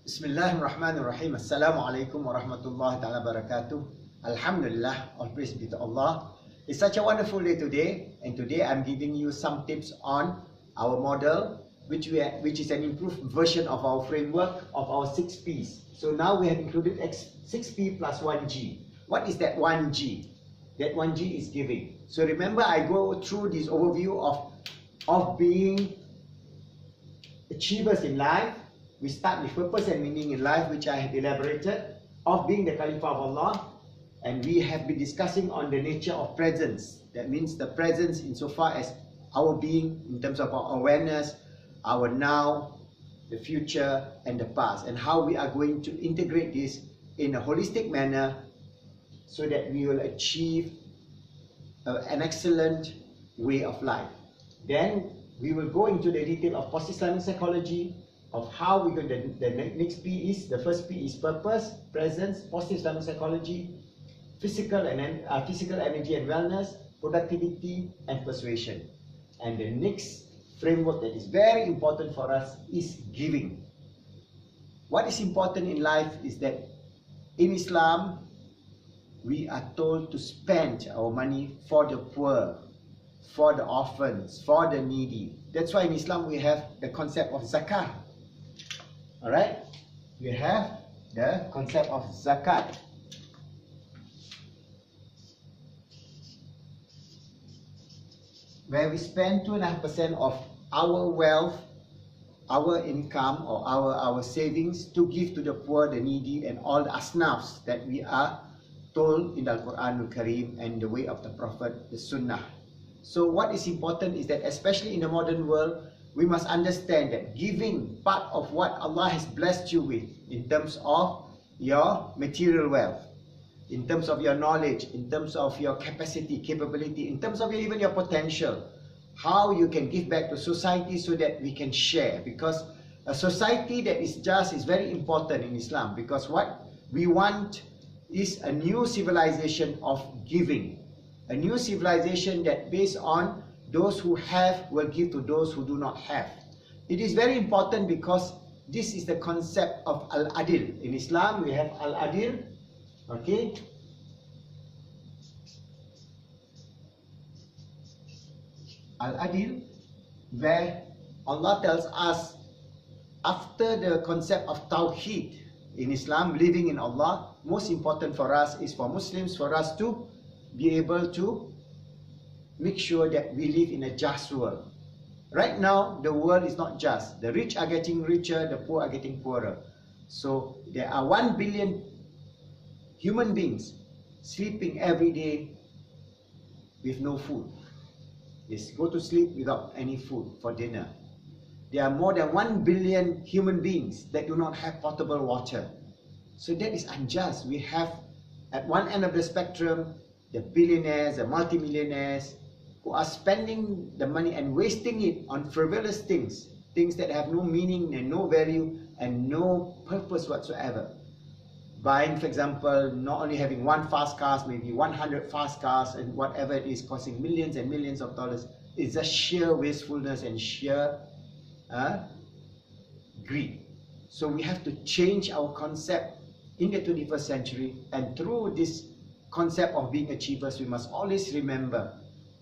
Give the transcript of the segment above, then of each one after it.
Bismillahirrahmanirrahim. Assalamualaikum warahmatullahi ta'ala barakatuh. Alhamdulillah, all praise be to Allah. It's such a wonderful day today, and today I'm giving you some tips on our model, which is an improved version of our framework of our 6 P's. So now we have included 6P plus 1G. What is that 1G? That 1G is giving. So remember, I go through this overview of being achievers in life. We start with purpose and meaning in life, which I have elaborated, of being the Caliph of Allah, and we have been discussing on the nature of presence. That means the presence insofar as our being, in terms of our awareness, our now, the future, and the past, and how we are going to integrate this in a holistic manner so that we will achieve an excellent way of life. Then we will go into the detail of post-Islamic psychology, of how we go. The next P is, the first P is purpose, presence, positive Islamic psychology, physical energy and wellness, productivity and persuasion. And the next framework that is very important for us is giving. What is important in life is that in Islam, we are told to spend our money for the poor, for the orphans, for the needy. That's why in Islam we have the concept of zakah. Alright, we have the concept of zakat. Where we spend 2.5% of our wealth, our income, or our savings to give to the poor, the needy, and all the asnafs that we are told in the Quran al-Karim and the way of the Prophet, the Sunnah. So what is important is that, especially in the modern world, we must understand that giving part of what Allah has blessed you with, in terms of your material wealth, in terms of your knowledge, in terms of your capacity, capability, in terms of even your potential, how you can give back to society so that we can share. Because a society that is just is very important in Islam, because what we want is a new civilization of giving, a new civilization that based on those who have will give to those who do not have. It is very important because this is the concept of Al-Adil. In Islam, we have Al-Adil, okay? Al-Adil, where Allah tells us, after the concept of Tawheed in Islam, living in Allah, most important for us is for Muslims, for us to be able to make sure that we live in a just world. Right now, the world is not just. The rich are getting richer, the poor are getting poorer. So there are 1 billion human beings sleeping every day with no food. They go to sleep without any food for dinner. There are more than 1 billion human beings that do not have potable water. So that is unjust. We have at one end of the spectrum the billionaires, the multimillionaires, who are spending the money and wasting it on frivolous things, things that have no meaning and no value and no purpose whatsoever. Buying, for example, not only having one fast cars, maybe 100 fast cars, and whatever it is, costing millions and millions of dollars. It's just sheer wastefulness and sheer greed. So we have to change our concept in the 21st century, and through this concept of being achievers, we must always remember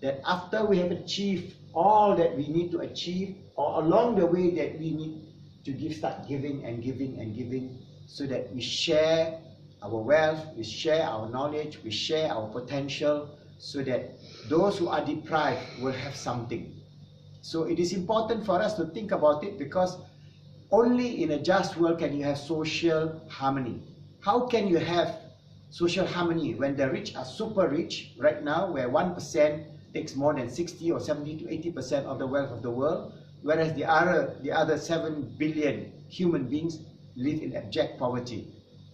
that after we have achieved all that we need to achieve, or along the way that we need to start giving and giving and giving, so that we share our wealth, we share our knowledge, we share our potential, so that those who are deprived will have something. So it is important for us to think about it, because only in a just world can you have social harmony. How can you have social harmony when the rich are super rich right now, where 1% takes more than 60 or 70 to 80% of the wealth of the world, whereas the other 7 billion human beings live in abject poverty?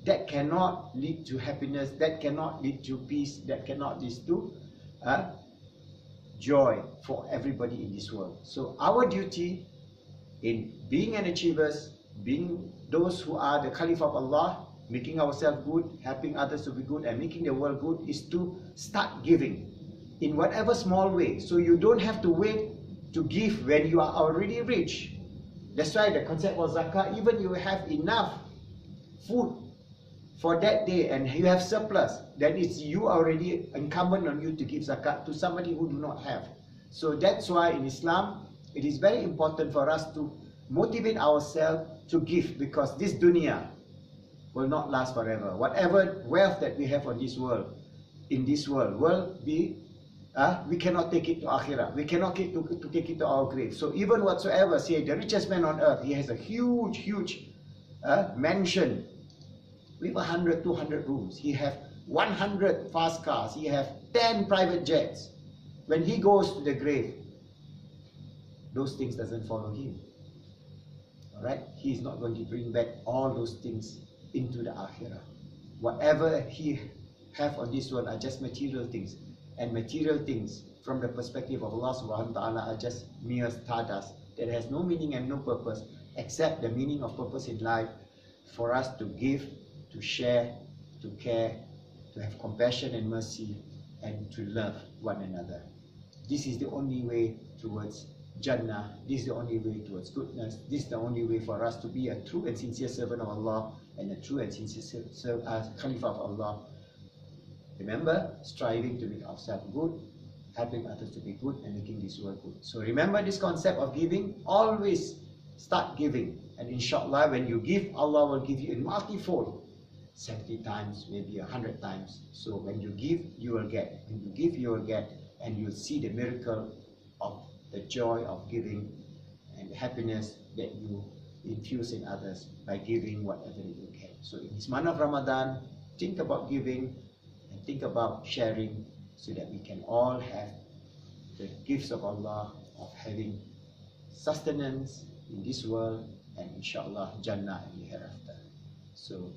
That cannot lead to happiness, that cannot lead to peace, that cannot lead to joy for everybody in this world. So our duty in being an achievers, being those who are the Caliph of Allah, making ourselves good, helping others to be good, and making the world good, is to start giving in whatever small way. So you don't have to wait to give when you are already rich. That's why the concept of zakah, even you have enough food for that day and you have surplus, then it's you already incumbent on you to give zakat to somebody who do not have. So that's why in Islam, it is very important for us to motivate ourselves to give, because this dunya will not last forever. Whatever wealth that we have on this world, in this world, will be, we cannot take it to akhirah. We cannot take it to our grave. So even whatsoever, say the richest man on earth, he has a huge mansion with 100, 200 rooms. He have 100 fast cars. He have 10 private jets. When he goes to the grave, those things doesn't follow him. Alright? He is not going to bring back all those things into the akhirah. Whatever he have on this world are just material things. And material things from the perspective of Allah subhanahu wa ta'ala are just mere stardust that has no meaning and no purpose, except the meaning of purpose in life for us to give, to share, to care, to have compassion and mercy, and to love one another. This is the only way towards Jannah. This is the only way towards goodness. This is the only way for us to be a true and sincere servant of Allah and a true and sincere Khalifa of Allah. Remember, striving to make ourselves good, helping others to be good, and making this world good. So remember this concept of giving. Always start giving, and inshallah when you give, Allah will give you in multifold, 70 times, maybe 100 times. So when you give, you will get. When you give, you will get, and you'll see the miracle of the joy of giving and the happiness that you infuse in others by giving whatever you can. So in this month of Ramadan, think about giving and think about sharing, so that we can all have the gifts of Allah of having sustenance in this world, and inshallah Jannah in the hereafter. So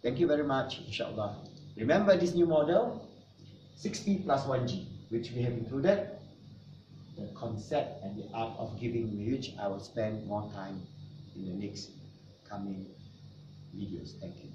thank you very much, inshallah. Remember this new model, 6P plus 1G, which we have included the concept and the art of giving, which I will spend more time in the next coming videos. Thank you.